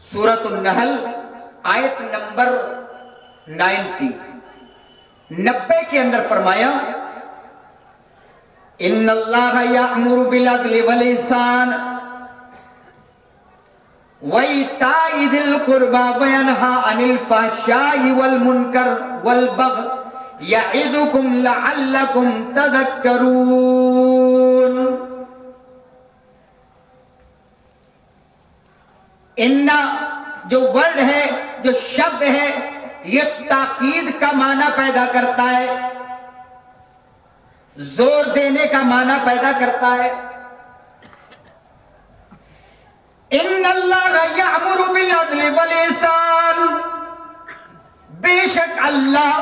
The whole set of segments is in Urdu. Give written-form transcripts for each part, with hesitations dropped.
سورۃ النحل آیت نمبر 90 کے اندر فرمایا ان اللہ یأمر بالعدل والإحسان وإیتاء ذی القربى وینہی عن الفحشاء والمنکر والبغی یعظکم لعلکم تذکرون۔ ان جو ورڈ ہے، جو شبد ہے، یہ تاکید کا معنی پیدا کرتا ہے، زور دینے کا معنی پیدا کرتا ہے۔ ان اللہ یأمر بالعدل والإحسان، بے شک اللہ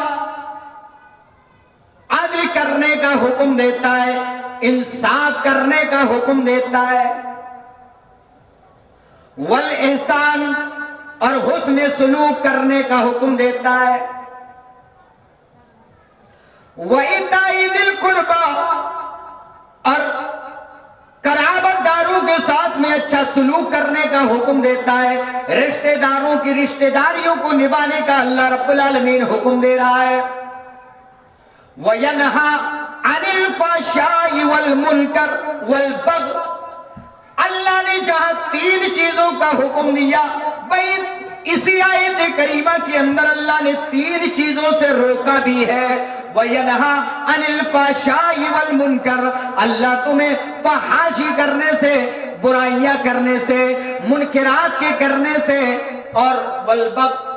عدل کرنے کا حکم دیتا ہے، انصاف کرنے کا حکم دیتا ہے، والاحسان اور حسن سلوک کرنے کا حکم دیتا ہے، وَإِيتَاءِ ذِي الْقُرْبَى اور قرابت داروں کے ساتھ میں اچھا سلوک کرنے کا حکم دیتا ہے، رشتہ داروں کی رشتہ داریوں کو نبھانے کا اللہ رب العالمین حکم دے رہا ہے، وَيَنْهَى عَنِ الْفَحْشَاءِ وَالْمُنْكَرِ وَالْبَغْيِ، اللہ نے جہاں 3 چیزوں کا حکم دیا، بھئی اسی آیت کریمہ کے اندر اللہ نے 3 چیزوں سے روکا بھی ہے۔ وَيَنْهَى عَنِ الْفَحْشَاءِ وَالْمُنْكَرِ، اللہ تمہیں فحاشی کرنے سے، برائیاں کرنے سے، منکرات کے کرنے سے، اور والبغی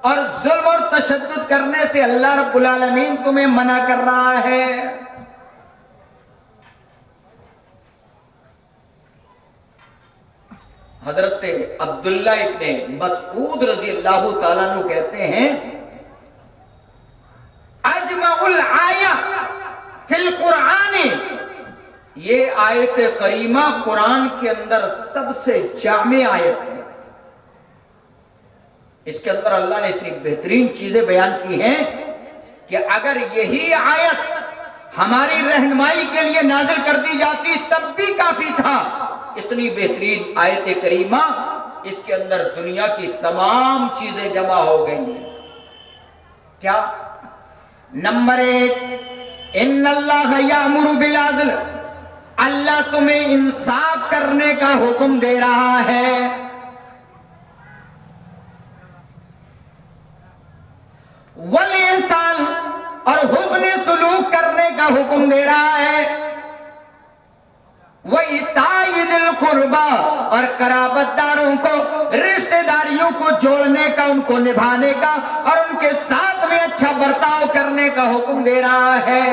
اور ظلم اور تشدد کرنے سے اللہ رب العالمین تمہیں منع کر رہا ہے۔ حضرت عبداللہ ابن مسعود رضی اللہ تعالیٰ عنہ کہتے ہیں اجمع الآیہ فی القرآن، یہ آیت کریمہ قرآن کے اندر سب سے جامع آیت ہے۔ اس کے اندر اللہ نے اتنی بہترین چیزیں بیان کی ہیں کہ اگر یہی آیت ہماری رہنمائی کے لیے نازل کر دی جاتی تب بھی کافی تھا۔ اتنی بہترین آیت کریمہ، اس کے اندر دنیا کی تمام چیزیں جمع ہو گئی ہیں۔ کیا؟ نمبر 1، ان اللہ یأمر بالعدل، اللہ تمہیں انصاف کرنے کا حکم دے رہا ہے، والاحسان اور حسن سلوک کرنے کا حکم دے رہا ہے، وَإِيتَاءِ ذِي الْقُرْبَى اور قرابت داروں کو، رشتہ داریوں کو جوڑنے کا، ان کو نبھانے کا اور ان کے ساتھ میں اچھا برتاؤ کرنے کا حکم دے رہا ہے،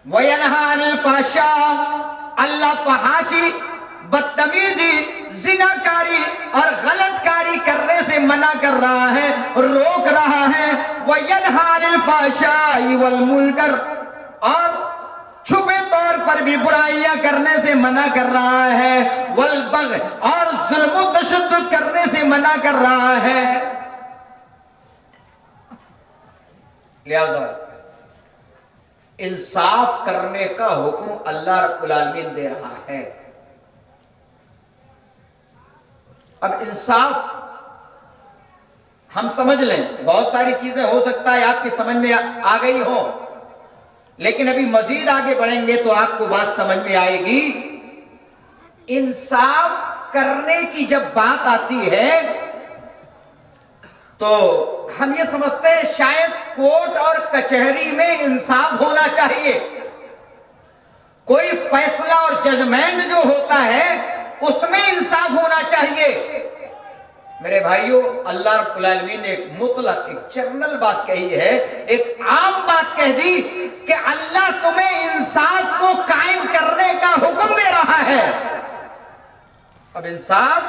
وَيَنْهَى عَنِ الْفَحْشَاءِ اللہ فحاشی، بدتمیزی، زناکاری اور غلط کاری کرنے سے منع کر رہا ہے، روک رہا ہے، وَيَنْهَى عَنِ الْفَحْشَاءِ وَالْمُنْكَرِ اور چھپے طور پر بھی برائیاں کرنے سے منع کر رہا ہے، والبغی اور ظلم و تشدد کرنے سے منع کر رہا ہے۔ لہذا انصاف کرنے کا حکم اللہ رب العالمین دے رہا ہے۔ اب انصاف ہم سمجھ لیں، بہت ساری چیزیں ہو سکتا ہے آپ کی سمجھ میں آ گئی ہو، لیکن ابھی مزید آگے بڑھیں گے تو آپ کو بات سمجھ میں آئے گی۔ انصاف کرنے کی جب بات آتی ہے تو ہم یہ سمجھتے ہیں شاید کورٹ اور کچہری میں انصاف ہونا چاہیے، کوئی فیصلہ اور ججمنٹ جو ہوتا ہے اس میں انصاف ہونا چاہیے۔ میرے بھائیو، اللہ رب العالمین نے ایک مطلق، ایک جنرل بات کہی ہے، ایک عام بات کہہ دی کہ اللہ تمہیں انصاف کو قائم کرنے کا حکم دے رہا ہے۔ اب انصاف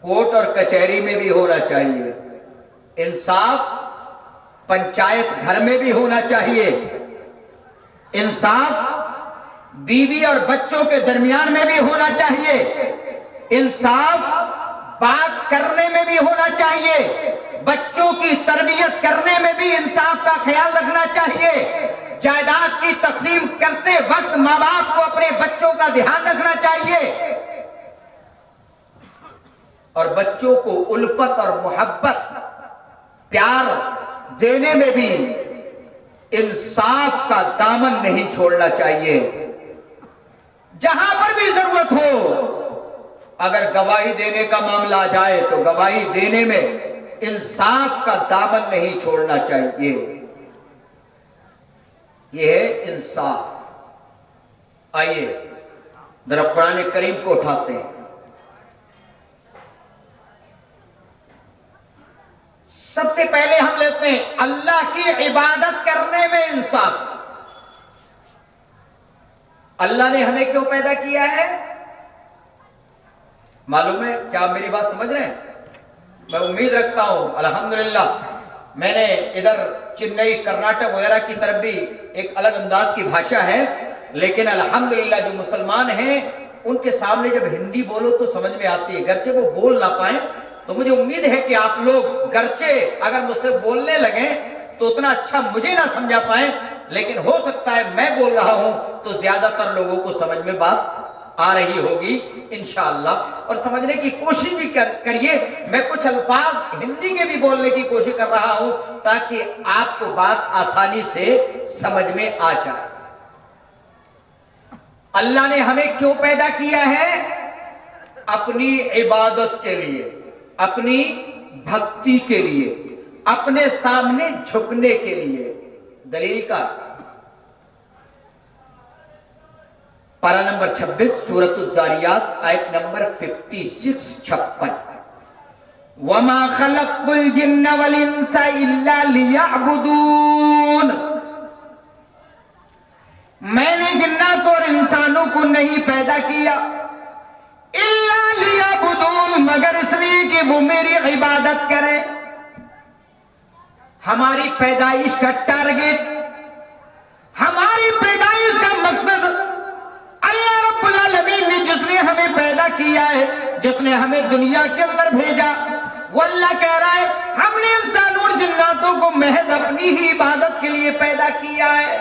کورٹ اور کچہری میں بھی ہونا چاہیے، انصاف پنچایت گھر میں بھی ہونا چاہیے، انصاف بیوی اور بچوں کے درمیان میں بھی ہونا چاہیے، انصاف بات کرنے میں بھی ہونا چاہیے، بچوں کی تربیت کرنے میں بھی انصاف کا خیال رکھنا چاہیے، جائیداد کی تقسیم کرتے وقت ماں باپ کو اپنے بچوں کا دھیان رکھنا چاہیے اور بچوں کو الفت اور محبت پیار دینے میں بھی انصاف کا دامن نہیں چھوڑنا چاہیے. جہاں پر بھی ضرورت ہو اگر گواہی دینے کا معاملہ آ جائے تو گواہی دینے میں انصاف کا دامن نہیں چھوڑنا چاہیے. یہ ہے انصاف. آئیے ذرا قرآن کریم کو اٹھاتے ہیں. سب سے پہلے ہم لیتے ہیں اللہ کی عبادت کرنے میں انصاف. اللہ نے ہمیں کیوں پیدا کیا ہے معلوم ہے؟ کیا آپ میری بات سمجھ رہے ہیں؟ میں امید رکھتا ہوں الحمدللہ. میں نے ادھر چنئی کرناٹک وغیرہ کی طرف بھی ایک الگ انداز کی بھاشا ہے لیکن الحمدللہ جو مسلمان ہیں ان کے سامنے جب ہندی بولو تو سمجھ میں آتی ہے. گرچہ وہ بول نہ پائیں تو مجھے امید ہے کہ آپ لوگ گرچہ اگر مجھ سے بولنے لگیں تو اتنا اچھا مجھے نہ سمجھا پائیں لیکن ہو سکتا ہے میں بول رہا ہوں تو زیادہ تر لوگوں کو سمجھ میں بات آ رہی ہوگی انشاءاللہ. اور سمجھنے کی کوشش بھی کریے. میں کچھ الفاظ ہندی کے بھی بولنے کی کوشش کر رہا ہوں تاکہ آپ کو بات آسانی سے سمجھ میں آ جائے. اللہ نے ہمیں کیوں پیدا کیا ہے؟ اپنی عبادت کے لیے, اپنی بھکتی کے لیے, اپنے سامنے جھکنے کے لیے. دلیل کا پارہ نمبر 26 سورۃ الذاریات آیت نمبر 56 وَمَا خَلَقْتُ الْجِنَّ وَالْإِنسَ إِلَّا لِيَعْبُدُونَ. میں نے جنات اور انسانوں کو نہیں پیدا کیا إِلَّا لِيَعْبُدُونَ مگر اس لیے کہ وہ میری عبادت کریں. ہماری پیدائش کا ٹارگٹ, ہماری پیدائش کا مقصد اللہ رب العالمین نے جس نے ہمیں پیدا کیا ہے, جس نے ہمیں دنیا کے اندر بھیجا, وہ اللہ کہہ رہا ہے ہم نے انسانوں اور جناتوں کو محض اپنی ہی عبادت کے لیے پیدا کیا ہے.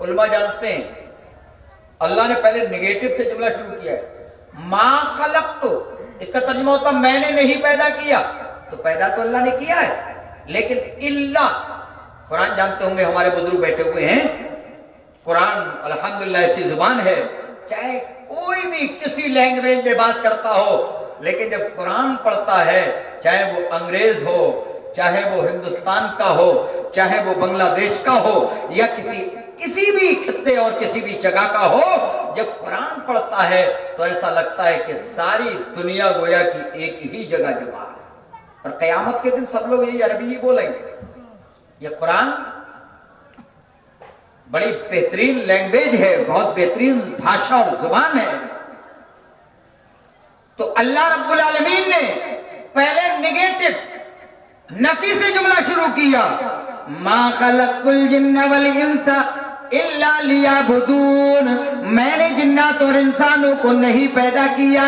علماء جانتے ہیں اللہ نے پہلے نیگیٹو سے جملہ شروع کیا ہے. ما خلقت, اس کا ترجمہ ہوتا میں نے نہیں پیدا کیا, تو پیدا تو اللہ نے کیا ہے لیکن اللہ. قرآن جانتے ہوں گے, ہمارے بزرگ بیٹھے ہوئے ہیں, قرآن الحمدللہ ایسی زبان ہے چاہے کوئی بھی کسی لینگویج میں بات کرتا ہو لیکن جب قرآن پڑھتا ہے چاہے وہ انگریز ہو, چاہے وہ ہندوستان کا ہو, چاہے وہ بنگلہ دیش کا ہو یا کسی بھی خطے اور کسی بھی جگہ کا ہو, جب قرآن پڑھتا ہے تو ایسا لگتا ہے کہ ساری دنیا گویا کی ایک ہی جگہ جمع ہے. اور قیامت کے دن سب لوگ یہی عربی ہی بولیں گے. یہ قرآن بڑی بہترین لینگویج ہے, بہت بہترین بھاشا اور زبان ہے. تو اللہ رب العالمین نے پہلے نیگیٹو نفی سے جملہ شروع کیا, ما خلقت الجن والانس الا لیعبدون. میں نے جنات اور انسانوں کو نہیں پیدا کیا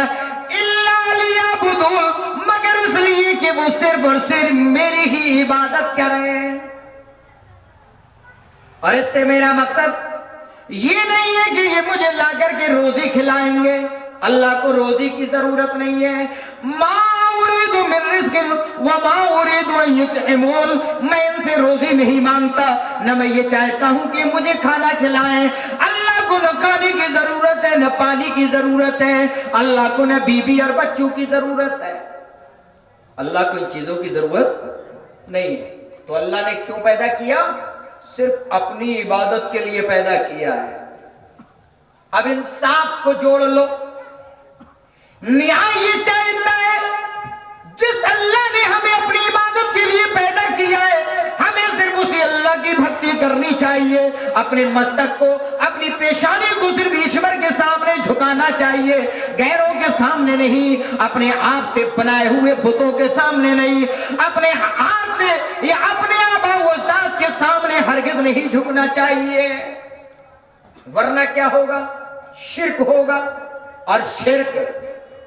الا لیعبدون مگر اس لیے کہ وہ صرف اور صرف میری ہی عبادت کریں. اور اس سے میرا مقصد یہ نہیں ہے کہ یہ مجھے لا کر کے روزی کھلائیں گے. اللہ کو روزی کی ضرورت نہیں ہے. ما اريد من رزق وما اريد ان يطعمون, میں ان سے روزی نہیں مانگتا, نہ میں یہ چاہتا ہوں کہ مجھے کھانا کھلائیں. اللہ کو نہ کھانے کی ضرورت ہے, نہ پانی کی ضرورت ہے. اللہ کو نہ بیوی اور بچوں کی ضرورت ہے. اللہ کو ان چیزوں کی ضرورت نہیں ہے. تو اللہ نے کیوں پیدا کیا؟ صرف اپنی عبادت کے لیے پیدا کیا ہے. اب انصاف کو جوڑ لو. نیاز یہ چاہتا ہے جس اللہ نے ہمیں اپنی عبادت کے لیے پیدا کیا ہے ہمیں صرف اسی اللہ کی بھکتی کرنی چاہیے. اپنے مستق کو, اپنی پیشانی کو صرف ایشور کے سامنے جھکانا چاہیے, غیروں کے سامنے نہیں, اپنے آپ سے بنائے ہوئے بتوں کے سامنے نہیں, اپنے ہاتھ سے یا اپنے آبا و اجداد کے سامنے ہرگز نہیں جھکنا چاہیے. ورنہ کیا ہوگا؟ شرک ہوگا. اور شرک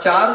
4,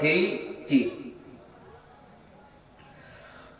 3।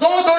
2-2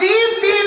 3-3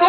2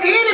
3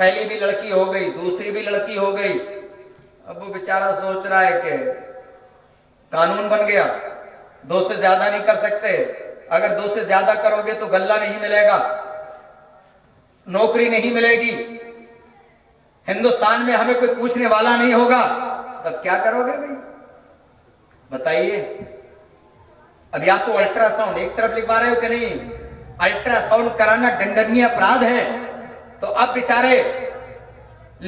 پہلی بھی لڑکی ہو گئی، دوسری بھی لڑکی ہو گئی، اب وہ بیچارہ سوچ رہا ہے کہ قانون بن گیا 2 سے زیادہ نہیں کر سکتے، اگر 2 سے زیادہ کرو گے تو غلہ نہیں ملے گا، نوکری نہیں ملے گی، ہندوستان میں ہمیں کوئی پوچھنے والا نہیں ہوگا، تب کیا کرو گے بھائی بتائیے؟ اب یا تو الٹرا ساؤنڈ، ایک طرف لکھوا رہے ہو کہ نہیں الٹرا ساؤنڈ کرانا دنڈنیہ اپرادھ ہے، تو اب بیچارے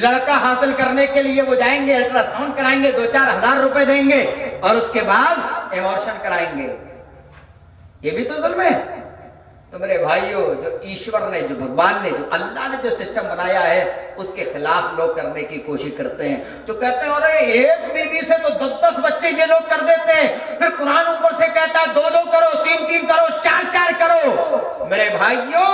لڑکا حاصل کرنے کے لیے وہ جائیں گے الٹرا ساؤنڈ کرائیں گے، 2-4 ہزار روپے دیں گے اور اس کے بعد ایمورشن کرائیں گے، یہ بھی تو ظلم ہے۔ تو میرے بھائیوں، جو ایشور نے، جو بھگوان نے، جو اللہ نے جو سسٹم بنایا ہے اس کے خلاف لوگ کرنے کی کوشش کرتے ہیں، جو کہتے ہیں ارے ایک بیوی سے تو 10 بچے یہ لوگ کر دیتے ہیں، پھر قرآن اوپر سے کہتا ہے 2 کرو، 3 کرو، 4 کرو۔ میرے بھائیوں،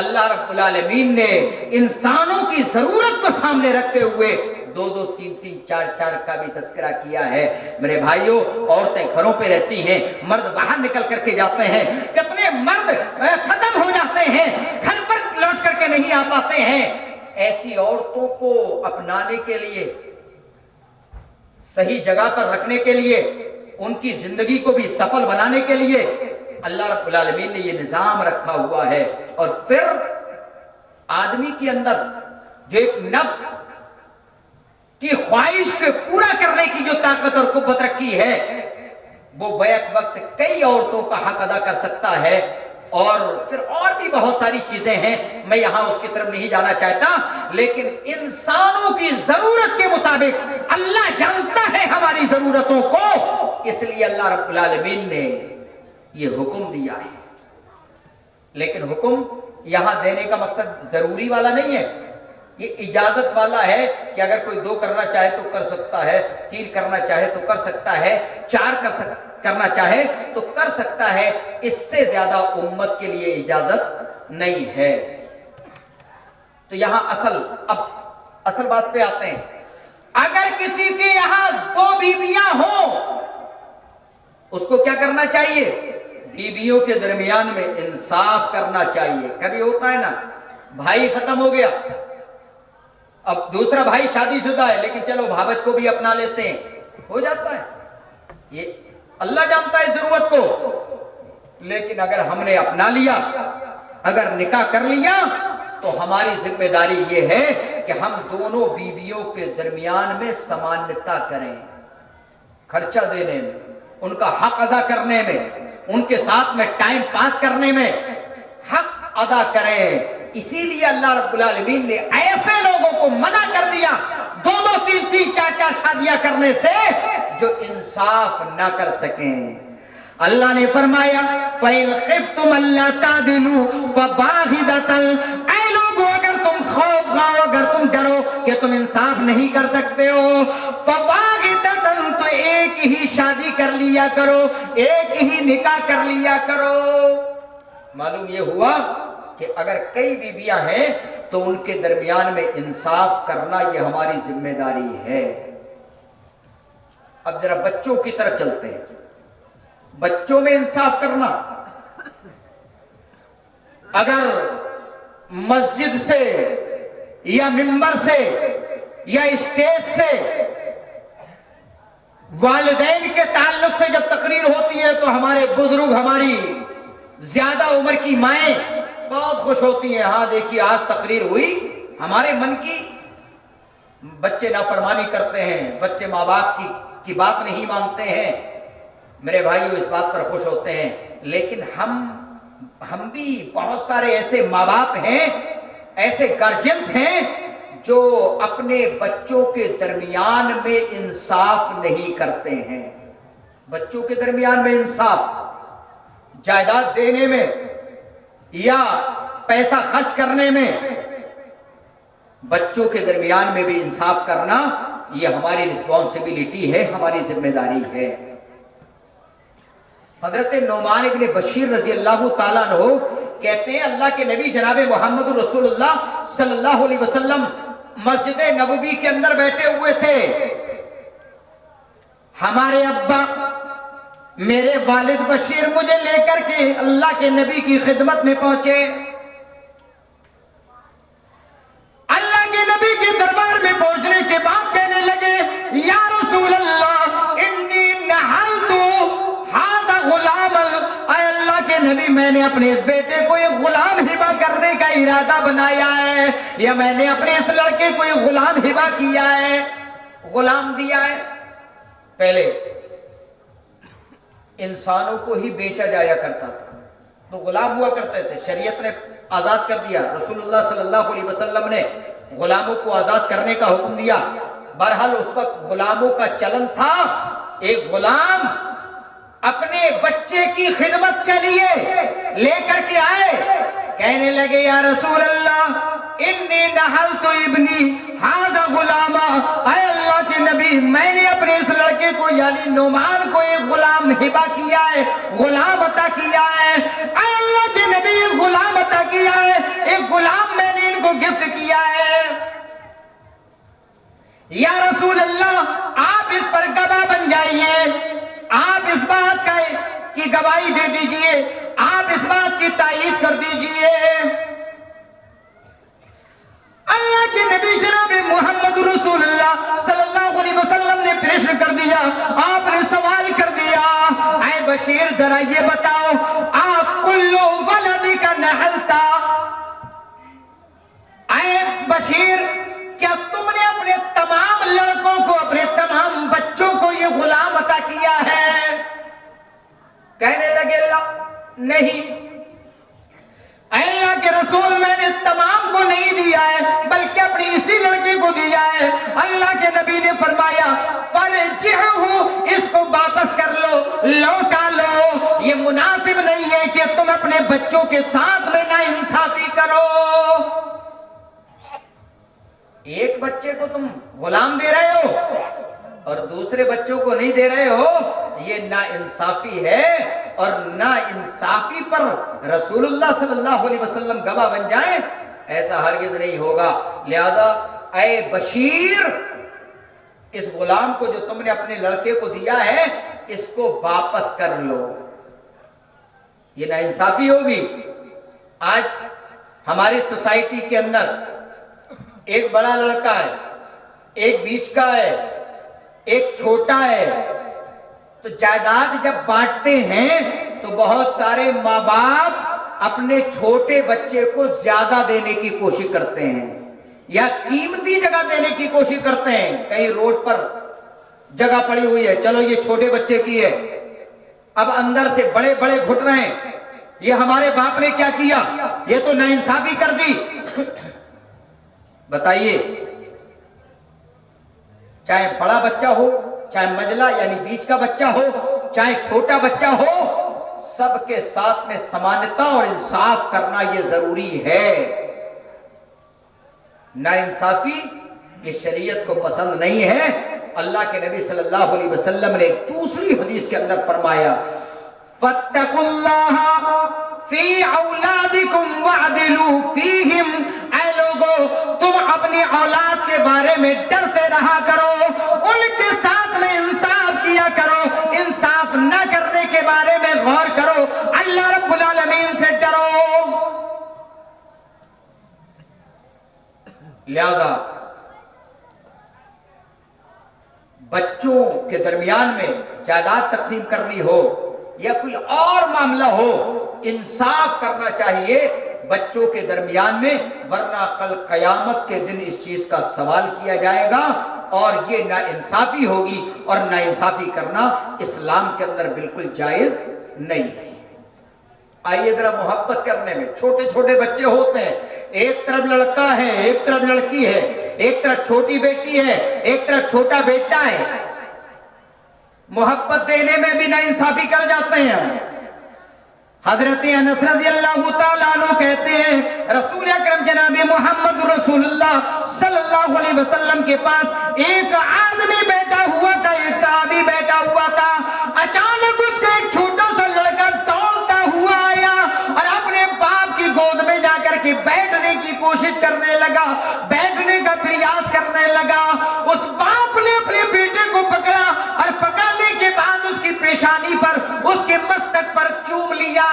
اللہ رب العالمین نے انسانوں کی ضرورت کو سامنے رکھتے ہوئے 2 3 4 کا بھی تذکرہ کیا ہے۔ میرے بھائیوں، عورتیں گھروں پہ رہتی ہیں، مرد باہر نکل کر کے جاتے ہیں، کتنے مرد ختم ہو جاتے ہیں، گھر پر لوٹ کر کے نہیں آ پاتے ہیں۔ ایسی عورتوں کو اپنانے کے لیے، صحیح جگہ پر رکھنے کے لیے، ان کی زندگی کو بھی سفل بنانے کے لیے اللہ رب العالمین نے یہ نظام رکھا ہوا ہے۔ اور پھر آدمی کے اندر جو ایک نفس کی خواہش کے پورا کرنے کی جو طاقت اور قوت رکھی ہے، وہ بیک وقت کئی عورتوں کا حق ادا کر سکتا ہے۔ اور پھر اور بھی بہت ساری چیزیں ہیں، میں یہاں اس کی طرف نہیں جانا چاہتا، لیکن انسانوں کی ضرورت کے مطابق اللہ جانتا ہے ہماری ضرورتوں کو، اس لیے اللہ رب العالمین نے یہ حکم دیا ہے۔ لیکن حکم یہاں دینے کا مقصد ضروری والا نہیں ہے، یہ اجازت والا ہے کہ اگر کوئی 2 کرنا چاہے تو کر سکتا ہے، 3 کرنا چاہے تو کر سکتا ہے، 4 کرنا چاہے تو کر سکتا ہے، اس سے زیادہ امت کے لیے اجازت نہیں ہے۔ تو یہاں اصل بات پہ آتے ہیں، اگر کسی کے یہاں 2 بیویاں ہوں، اس کو کیا کرنا چاہیے؟ بیویوں کے درمیان میں انصاف کرنا چاہیے۔ کبھی ہوتا ہے نا، بھائی ختم ہو گیا، اب دوسرا بھائی شادی شدہ ہے، لیکن چلو بھابج کو بھی اپنا لیتے ہیں، ہو جاتا ہے، یہ اللہ جانتا ہے ضرورت کو۔ لیکن اگر ہم نے اپنا لیا، اگر نکاح کر لیا، تو ہماری ذمہ داری یہ ہے کہ ہم دونوں بیویوں کے درمیان میں سمانتا کریں، خرچہ دینے میں، ان کا حق ادا کرنے میں، ان کے ساتھ میں ٹائم پاس کرنے میں حق ادا کریں۔ اسی لیے اللہ رب العالمین نے ایسے لوگوں کو منع کر دیا 2 3 4 شادیاں کرنے سے جو انصاف نہ کر سکیں۔ اللہ نے فرمایا فَإِنْ خِفْتُمْ أَلَّا تَعْدِلُوا فَوَاحِدَةً، اے لوگوں اگر تم خوف کھاؤ، اگر تم ڈرو کہ تم انصاف نہیں کر سکتے ہو، فَوَاحِدَةً، تو ایک ہی شادی کر لیا کرو، ایک ہی نکاح کر لیا کرو۔ معلوم یہ ہوا کہ اگر کئی بیویاں ہیں تو ان کے درمیان میں انصاف کرنا یہ ہماری ذمہ داری ہے۔ اب ذرا بچوں کی طرف چلتے ہیں، بچوں میں انصاف کرنا، اگر مسجد سے یا ممبر سے یا اسٹیج سے والدین کے تعلق سے جب تقریر ہوتی ہے تو ہمارے بزرگ، ہماری زیادہ عمر کی مائیں بہت خوش ہوتی ہیں، ہاں دیکھیے آج تقریر ہوئی ہمارے من کی۔ بچے نافرمانی کرتے ہیں، بچے ماں باپ کی بات نہیں مانتے ہیں، میرے بھائیوں اس بات پر خوش ہوتے ہیں، لیکن ہم بھی بہت سارے ایسے ماں باپ ہیں، ایسے گارجینز ہیں جو اپنے بچوں کے درمیان میں انصاف نہیں کرتے ہیں۔ بچوں کے درمیان میں انصاف، جائیداد دینے میں یا پیسہ خرچ کرنے میں، بچوں کے درمیان میں بھی انصاف کرنا یہ ہماری رسپانسبلٹی ہے، ہماری ذمہ داری ہے۔ حضرت نعمان ابن بشیر رضی اللہ تعالیٰ عنہ کہتے ہیں اللہ کے نبی جناب محمد رسول اللہ صلی اللہ علیہ وسلم مسجد نبوی کے اندر بیٹھے ہوئے تھے، ہمارے ابا میرے والد بشیر مجھے لے کر کے اللہ کے نبی کی خدمت میں پہنچے۔ اللہ کے اپنے اس بیٹے کو ایک غلام ہبہ کرنے کا ارادہ بنایا ہے، یا میں نے اپنے اس لڑکے کو ایک غلام ہبہ کیا ہے، غلام دیا ہے۔ پہلے انسانوں کو ہی بیچا جایا کرتا تھا تو غلام ہوا کرتے تھے، شریعت نے آزاد کر دیا، رسول اللہ صلی اللہ علیہ وسلم نے غلاموں کو آزاد کرنے کا حکم دیا۔ بہرحال اس وقت غلاموں کا چلن تھا، ایک غلام اپنے بچے کی خدمت کے لیے لے کر کے آئے، کہنے لگے یا رسول اللہ انی نحلت ابنی ھذا غلاما، اے اللہ کے نبی میں نے اپنے اس لڑکے کو یعنی نعمان کو ایک غلام ہبہ کیا ہے، غلام عطا کیا ہے، اے اللہ کے نبی ایک غلام عطا کیا ہے، ایک غلام میں نے ان کو گفٹ کیا ہے۔ یا رسول اللہ آپ اس پر گواہ بن جائیے، آپ اس بات کی گواہی دے دیجئے، آپ اس بات کی تائید کر دیجئے۔ اللہ کے نبی جناب محمد رسول اللہ صلی اللہ علیہ وسلم نے پرشن کر دیا، آپ نے سوال کر دیا، اے بشیر ذرا یہ بتاؤ آپ کلو ولدی کا نحلتا، اے بشیر کیا تم نے اپنے تمام لڑکوں کو، اپنے تمام بچوں کو یہ غلام عطا کیا ہے؟ کہنے لگے اللہ نہیں، اے اللہ کے رسول میں نے تمام کو نہیں دیا ہے بلکہ اپنی اسی لڑکے کو دیا ہے۔ اللہ کے نبی نے فرمایا فرجعہ، اس کو واپس کر لو، لوٹا لو، یہ مناسب نہیں ہے کہ تم اپنے بچوں کے ساتھ میں نا انصافی کرو۔ ایک بچے کو تم غلام دے رہے ہو اور دوسرے بچوں کو نہیں دے رہے ہو، یہ نا انصافی ہے، اور نا انصافی پر رسول اللہ صلی اللہ علیہ وسلم گواہ بن جائیں، ایسا ہرگز نہیں ہوگا۔ لہذا اے بشیر اس غلام کو جو تم نے اپنے لڑکے کو دیا ہے اس کو واپس کر لو، یہ نا انصافی ہوگی۔ آج ہماری سوسائٹی کے اندر ایک بڑا لڑکا ہے، ایک بیچ کا ہے، ایک چھوٹا ہے، تو جائیداد جب بانٹتے ہیں تو بہت سارے ماں باپ اپنے چھوٹے بچے کو زیادہ دینے کی کوشش کرتے ہیں یا قیمتی جگہ دینے کی کوشش کرتے ہیں۔ کہیں روڈ پر جگہ پڑی ہوئی ہے، چلو یہ چھوٹے بچے کی ہے، اب اندر سے بڑے بڑے گھٹ رہے ہیں، یہ ہمارے باپ نے کیا کیا، یہ تو ناانصافی کر دی۔ بتائیے چاہے بڑا بچہ ہو، چاہے مجلا یعنی بیچ کا بچہ ہو، چاہے چھوٹا بچہ ہو، سب کے ساتھ میں سمانتا اور انصاف کرنا یہ ضروری ہے۔ ناانصافی یہ شریعت کو پسند نہیں ہے۔ اللہ کے نبی صلی اللہ علیہ وسلم نے ایک دوسری حدیث کے اندر فرمایا فَاتَّقُوا اللَّهَ فِي أَوْلَادِكُمْ وَعْدِلُوا فِيهِمْ، اے لوگو تم اپنی اولاد کے بارے میں ڈرتے رہا کرو، ان کے ساتھ میں انصاف کیا کرو، انصاف نہ کرنے کے بارے میں غور کرو، اللہ رب العالمین سے ڈرو۔ لہذا بچوں کے درمیان میں جائیداد تقسیم کرنی ہو یا کوئی اور معاملہ ہو، انصاف کرنا چاہیے بچوں کے درمیان میں، ورنہ کل قیامت کے دن اس چیز کا سوال کیا جائے گا اور یہ ناانصافی ہوگی، اور ناانصافی کرنا اسلام کے اندر بالکل جائز نہیں ہے۔ آئیے ذرا محبت کرنے میں، چھوٹے چھوٹے بچے ہوتے ہیں، ایک طرف لڑکا ہے ایک طرف لڑکی ہے، ایک طرف چھوٹی بیٹی ہے ایک طرف چھوٹا بیٹا ہے، محبت دینے میں بھی ناانصافی کر جاتے ہیں۔ حضرت انس رضی اللہ تعالیٰ عنہ کہتے ہیں رسول اکرم جناب محمد رسول اللہ صلی اللہ علیہ وسلم کے پاس ایک آدمی بیٹھا ہوا تھا، ایک صحابی بیٹھا ہوا تھا، اچانک اس کا ایک چھوٹا سا لڑکا دوڑتا ہوا آیا اور اپنے باپ کی گود میں جا کر کے بیٹھنے کی کوشش کرنے لگا، بیٹھنے کا پریاس کرنے لگا۔ اس باپ نے اپنے بیٹے کو پکڑا اور پکڑنے کے بعد اس کی پیشانی پر، اس کے مستک پر چوم لیا،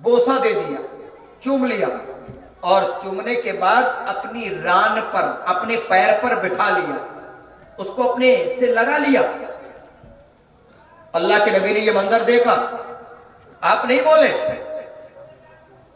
بوسہ دے دیا، چوم لیا، اور چومنے کے بعد اپنی ران پر، اپنے پیر پر بٹھا لیا، اس کو اپنے سے لگا لیا۔ اللہ کے نبی نے یہ منظر دیکھا، آپ نہیں بولے،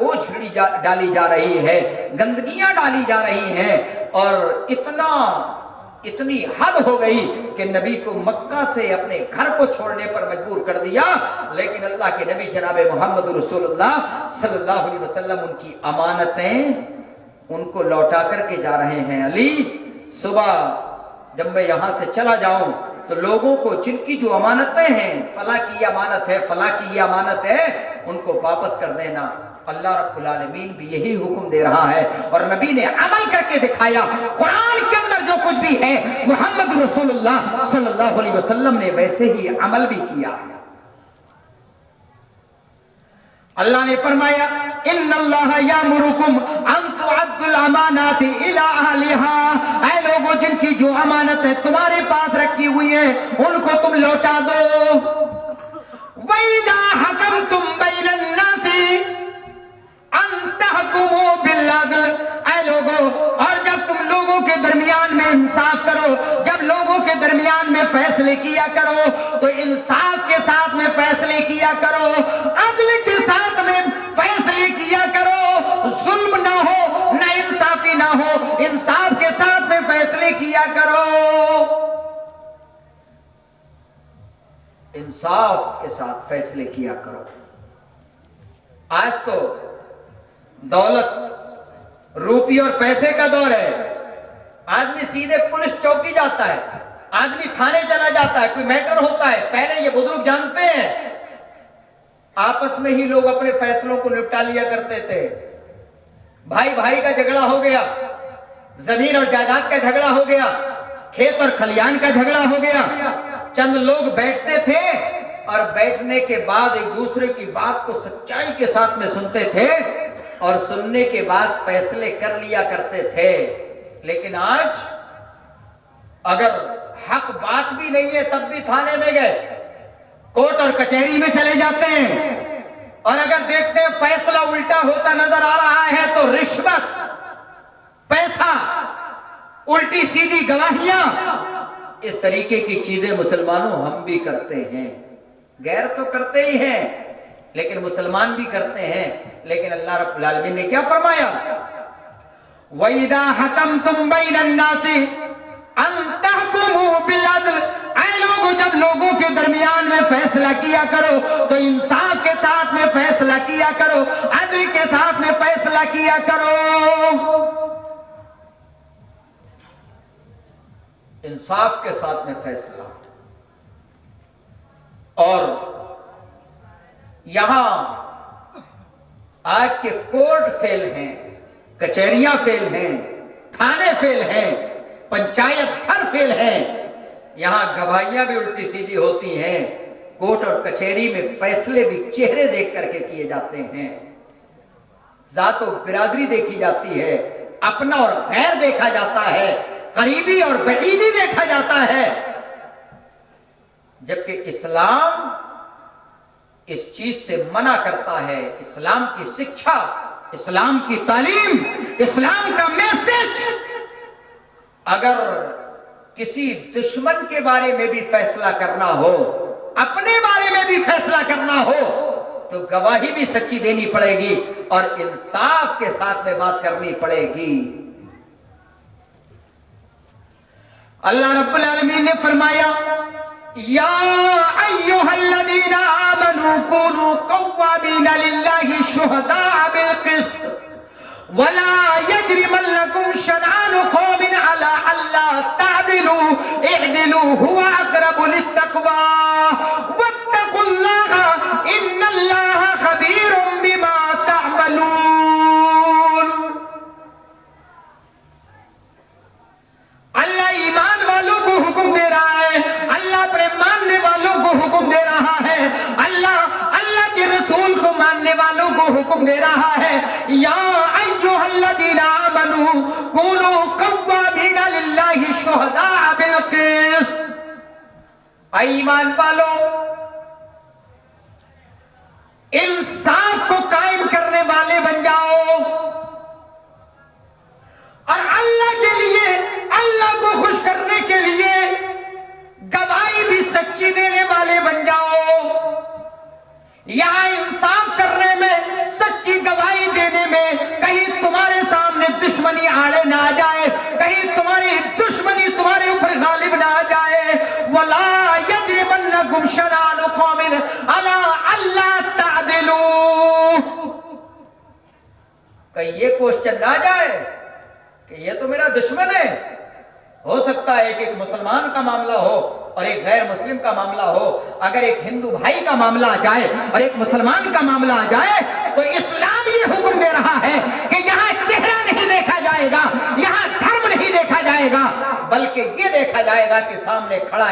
اوجھ ڈالی جا رہی ہے، گندگیاں ڈالی جا رہی ہیں، اور اتنی حد ہو گئی کہ نبی کو مکہ سے اپنے گھر کو چھوڑنے پر مجبور کر دیا۔ لیکن اللہ کے نبی جناب محمد رسول اللہ صلی اللہ علیہ وسلم ان کی امانتیں ان کو لوٹا کر کے جا رہے ہیں۔ علی، صبح جب میں یہاں سے چلا جاؤں تو لوگوں کو جن کی جو امانتیں ہیں، فلاں کی یہ امانت ہے، فلاں کی یہ امانت ہے، ان کو واپس کر دینا۔ اللہ رب العالمین بھی یہی حکم دے رہا ہے، اور نبی نے عمل کر کے دکھایا۔ قرآن کے اندر جو کچھ بھی ہے محمد رسول اللہ صلی اللہ علیہ وسلم نے ویسے ہی عمل بھی کیا۔ اللہ نے فرمایا ان اللہ یامرکم ان تعدوا الامانات الی اہلها، اے لوگوں جن کی جو امانت ہے تمہارے پاس رکھی ہوئی ہے ان کو تم لوٹا دو۔ وَإِذَا حَكَمْتُمْ بَيْنَ النَّاسِ ان تحکموا بالعدل، اے لوگوں، اور جب تم لوگوں کے درمیان میں انصاف کرو، جب لوگوں کے درمیان میں فیصلے کیا کرو تو انصاف کے ساتھ میں فیصلے کیا کرو، عدل کے ساتھ میں فیصلے کیا کرو، ظلم نہ ہو، نہ انصافی نہ ہو، انصاف کے ساتھ میں فیصلے کیا کرو، انصاف کے ساتھ فیصلے کیا کرو۔ آج تو دولت، روپی اور پیسے کا دور ہے، آدمی سیدھے پولیس چوکی جاتا ہے، آدمی تھانے چلا جاتا ہے، کوئی میٹر ہوتا ہے، پہلے یہ بزرگ جانتے ہیں آپس میں ہی لوگ اپنے فیصلوں کو نپٹا لیا کرتے تھے۔ بھائی بھائی کا جھگڑا ہو گیا، زمین اور جائیداد کا جھگڑا ہو گیا، کھیت اور کھلیان کا جھگڑا ہو گیا، چند لوگ بیٹھتے تھے اور بیٹھنے کے بعد ایک دوسرے کی بات کو سچائی کے ساتھ میں سنتے تھے اور سننے کے بعد فیصلے کر لیا کرتے تھے۔ لیکن آج اگر حق بات بھی نہیں ہے تب بھی تھانے میں گئے، کورٹ اور کچہری میں چلے جاتے ہیں، اور اگر دیکھتے ہیں فیصلہ الٹا ہوتا نظر آ رہا ہے تو رشوت، پیسہ، الٹی سیدھی گواہیاں، اس طریقے کی چیزیں مسلمانوں ہم بھی کرتے ہیں۔ غیر تو کرتے ہی ہیں لیکن مسلمان بھی کرتے ہیں۔ لیکن اللہ رب العالمین نے کیا فرمایا؟ وَإِذَا حَكَمْتُمْ بَيْنَ النَّاسِ أَن تَحْكُمُوا بِالْعَدْلِ، اے لوگوں جب لوگوں کے درمیان میں فیصلہ کیا کرو تو انصاف کے ساتھ میں فیصلہ کیا کرو، عدل کے ساتھ میں فیصلہ کیا کرو، انصاف کے ساتھ میں فیصلہ۔ اور یہاں آج کے کورٹ فیل ہیں، کچہریاں فیل ہیں، تھانے فیل ہیں، پنچایت گھر فیل ہیں، یہاں گواہیاں بھی الٹی سیدھی ہوتی ہیں، کورٹ اور کچہری میں فیصلے بھی چہرے دیکھ کر کے کیے جاتے ہیں، ذات و برادری دیکھی جاتی ہے، اپنا اور غیر دیکھا جاتا ہے، قریبی اور بعیدی دیکھا جاتا ہے، جبکہ اسلام اس چیز سے منع کرتا ہے۔ اسلام کی شکشا، اسلام کی تعلیم، اسلام کا میسج، اگر کسی دشمن کے بارے میں بھی فیصلہ کرنا ہو، اپنے بارے میں بھی فیصلہ کرنا ہو تو گواہی بھی سچی دینی پڑے گی اور انصاف کے ساتھ میں بات کرنی پڑے گی۔ اللہ رب العالمین نے فرمایا یا ایھا الذین آمنوا کونوا قوامین للہ شہداء بالقسط ولا یجرمنکم شنآن قوم علی الا تعدلوا اعدلوا هو اقرب للتقوی واتقوا اللہ ان اللہ خبیر بما تعملون۔ اللہ ایمان والوں کو حکم دے رہا ہے، اللہ اپنے ماننے والوں کو حکم دے رہا ہے، اللہ کے رسول کو ماننے والوں کو حکم دے رہا ہے، یا ایھا الذین آمنوا کونوا قوامین للہ شہداء بالقسط، اے ایمان والوں انصاف کو قائم کرنے والے بن جاؤ اور اللہ کے لیے، اللہ کو خوش کرنے کے لیے گواہی بھی سچی دینے والے بن جاؤ۔ یہاں انصاف کرنے میں، سچ کہیں یہ کوشچن نہ جائے کہ یہ تو میرا دشمن ہے. ہو سکتا ہے ایک مسلمان کا معاملہ ہو اور ایک غیر مسلم کا معاملہ ہو. اگر ایک ہندو بھائی کا معاملہ آ جائے اور ایک مسلمان کا معاملہ آ جائے تو اسلام یہ حکم دے رہا ہے کہ یہاں چہرہ نہیں دیکھا جائے گا, یہاں دھرم نہیں دیکھا جائے گا, بلکہ یہ دیکھا جائے گا کہ سامنے کھڑا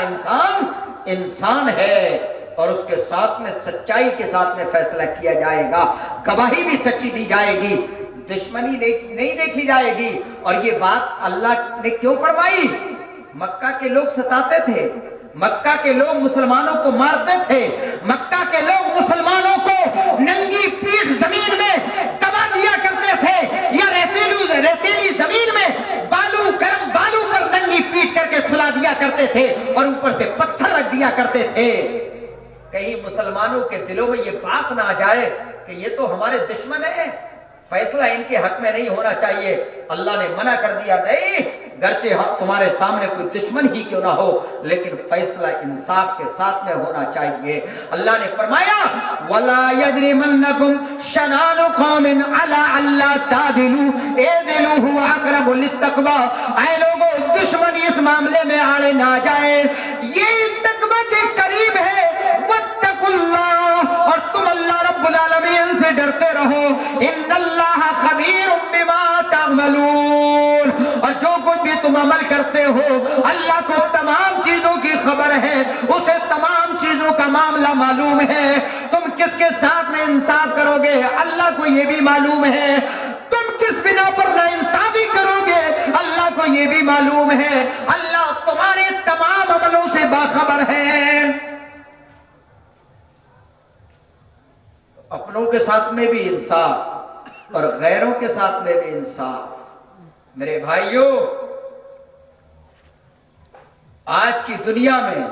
انسان ہے اور اس کے ساتھ میں سچائی کے ساتھ میں فیصلہ کیا جائے گا. گواہی بھی سچی دی جائے گی, دشمنی نہیں دیکھی جائے گی. اور یہ بات اللہ نے کیوں فرمائی؟ مکہ کے لوگ ستاتے تھے, مکہ کے لوگ مسلمانوں کو مارتے تھے, مکہ کے لوگ مسلمانوں کو ننگی پیٹھ زمین میں دبا دیا کرتے تھے, یا ریتیلی زمین میں گرم بالو پر ننگی پیٹ کر کے سلا دیا کرتے تھے اور اوپر سے پتھر رکھ دیا کرتے تھے. کہیں مسلمانوں کے دلوں میں یہ بات نہ آ جائے کہ یہ تو ہمارے دشمن ہیں, فیصلہ ان کے حق میں نہیں ہونا چاہیے. اللہ نے منع کر دیا, نہیں, گرچہ تمہارے سامنے کوئی دشمن ہی کیوں نہ ہو لیکن فیصلہ انصاف کے ساتھ میں ہونا چاہیے. اللہ نے فرمایا وَلَا يَجْرِمَنَّكُمْ شَنَانُ قَوْمٍ عَلَىٰ أَلَّا تَعْدِلُوا اعْدِلُوا هُوَ أَقْرَبُ لِلتَّقْوَىٰ. اے لوگوں, دشمنی اس معاملے میں آڑے نہ جائے, یہ تقویٰ کے قریب ہے. وَاتَّقُوا اللَّهَ, اور تم اللہ رب العالمین سے ڈرتے رہو. ان اللہ خبیر بما تعملون, اور جو کچھ بھی تم عمل کرتے ہو اللہ کو تمام چیزوں کی خبر ہے, اسے تمام چیزوں کا معاملہ معلوم ہے. تم کس کے ساتھ میں انصاف کرو گے اللہ کو یہ بھی معلوم ہے, تم کس بنا پر ناانصافی کرو گے اللہ کو یہ بھی معلوم ہے. اللہ تمہارے تمام عملوں سے باخبر ہے. اپنوں کے ساتھ میں بھی انصاف اور غیروں کے ساتھ میں بھی انصاف. میرے بھائیوں, آج کی دنیا میں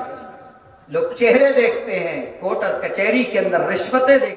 لوگ چہرے دیکھتے ہیں, کوٹ اور کچہری کے اندر رشوتیں دیکھتے ہیں.